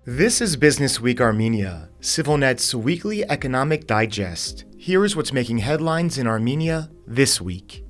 This is Business Week Armenia, ＳիվիլNeթ's weekly economic digest. Here's what's making headlines in Armenia this week.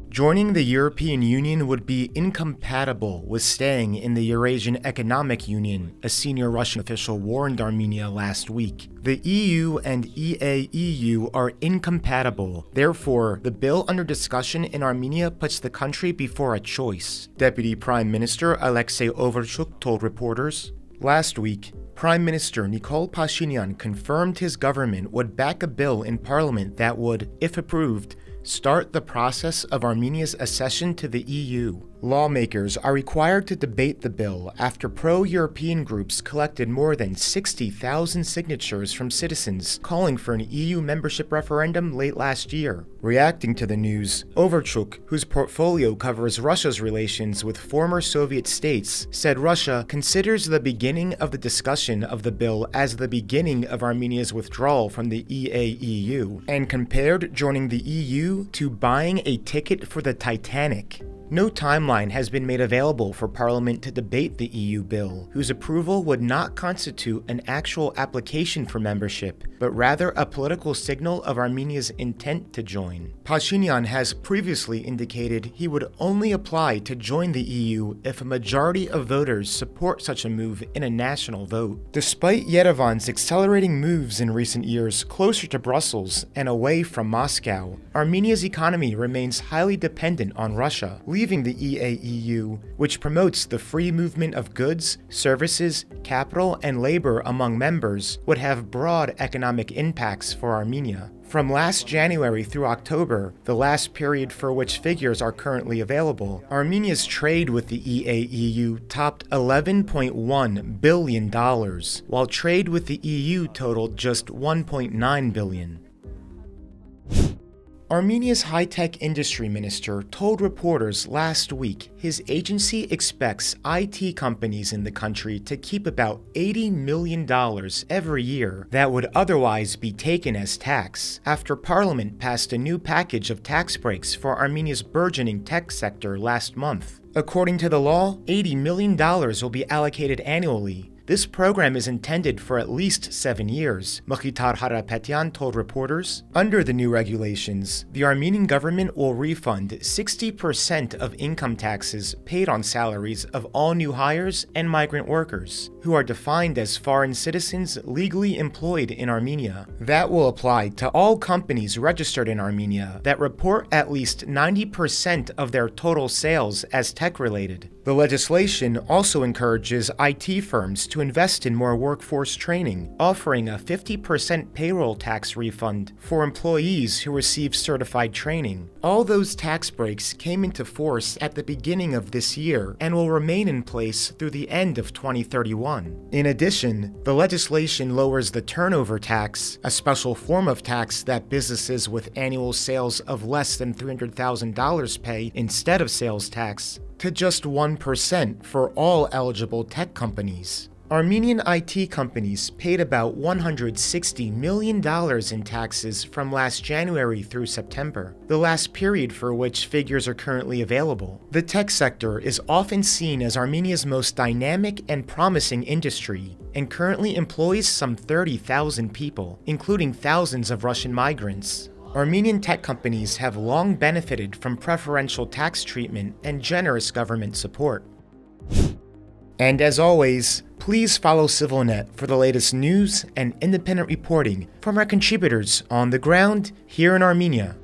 Joining the European Union would be incompatible with staying in the Eurasian Economic Union, a senior Russian official warned Armenia last week. The EU and EAEU are incompatible. Therefore, the bill under discussion in Armenia puts the country before a choice, Deputy Prime Minister Alexei Overchuk told reporters. Last week, Prime Minister Nikol Pashinyan confirmed his government would back a bill in parliament that would, if approved, start the process of Armenia's accession to the EU. Lawmakers are required to debate the bill after pro-European groups collected more than 60,000 signatures from citizens calling for an EU membership referendum late last year. Reacting to the news, Overchuk, whose portfolio covers Russia's relations with former Soviet states, said Russia considers the beginning of the discussion of the bill as the beginning of Armenia's withdrawal from the EAEU, and compared joining the EU to buying a ticket for the Titanic. No timeline has been made available for Parliament to debate the EU bill, whose approval would not constitute an actual application for membership, but rather a political signal of Armenia's intent to join. Pashinyan has previously indicated he would only apply to join the EU if a majority of voters support such a move in a national vote. Despite Yerevan's accelerating moves in recent years closer to Brussels and away from Moscow, Armenia's economy remains highly dependent on Russia. Leaving the EAEU, which promotes the free movement of goods, services, capital, and labor among members, would have broad economic impacts for Armenia. From last January through October, the last period for which figures are currently available, Armenia's trade with the EAEU topped $11.1 billion, while trade with the EU totaled just $1.9 billion. Armenia's high-tech industry minister told reporters last week his agency expects IT companies in the country to keep about $80 million every year that would otherwise be taken as tax, after Parliament passed a new package of tax breaks for Armenia's burgeoning tech sector last month. According to the law, $80 million will be allocated annually. This program is intended for at least 7 years, Mkhitar Harapetyan told reporters. Under the new regulations, the Armenian government will refund 60% of income taxes paid on salaries of all new hires and migrant workers, who are defined as foreign citizens legally employed in Armenia. That will apply to all companies registered in Armenia that report at least 90% of their total sales as tech-related. The legislation also encourages IT firms to invest in more workforce training, offering a 50% payroll tax refund for employees who receive certified training. All those tax breaks came into force at the beginning of this year and will remain in place through the end of 2031. In addition, the legislation lowers the turnover tax, a special form of tax that businesses with annual sales of less than $300,000 pay instead of sales tax, to just 1% for all eligible tech companies. Armenian IT companies paid about $160 million in taxes from last January through September, the last period for which figures are currently available. The tech sector is often seen as Armenia's most dynamic and promising industry, and currently employs some 30,000 people, including thousands of Russian migrants. Armenian tech companies have long benefited from preferential tax treatment and generous government support. And as always, please follow SivilNet for the latest news and independent reporting from our contributors on the ground here in Armenia.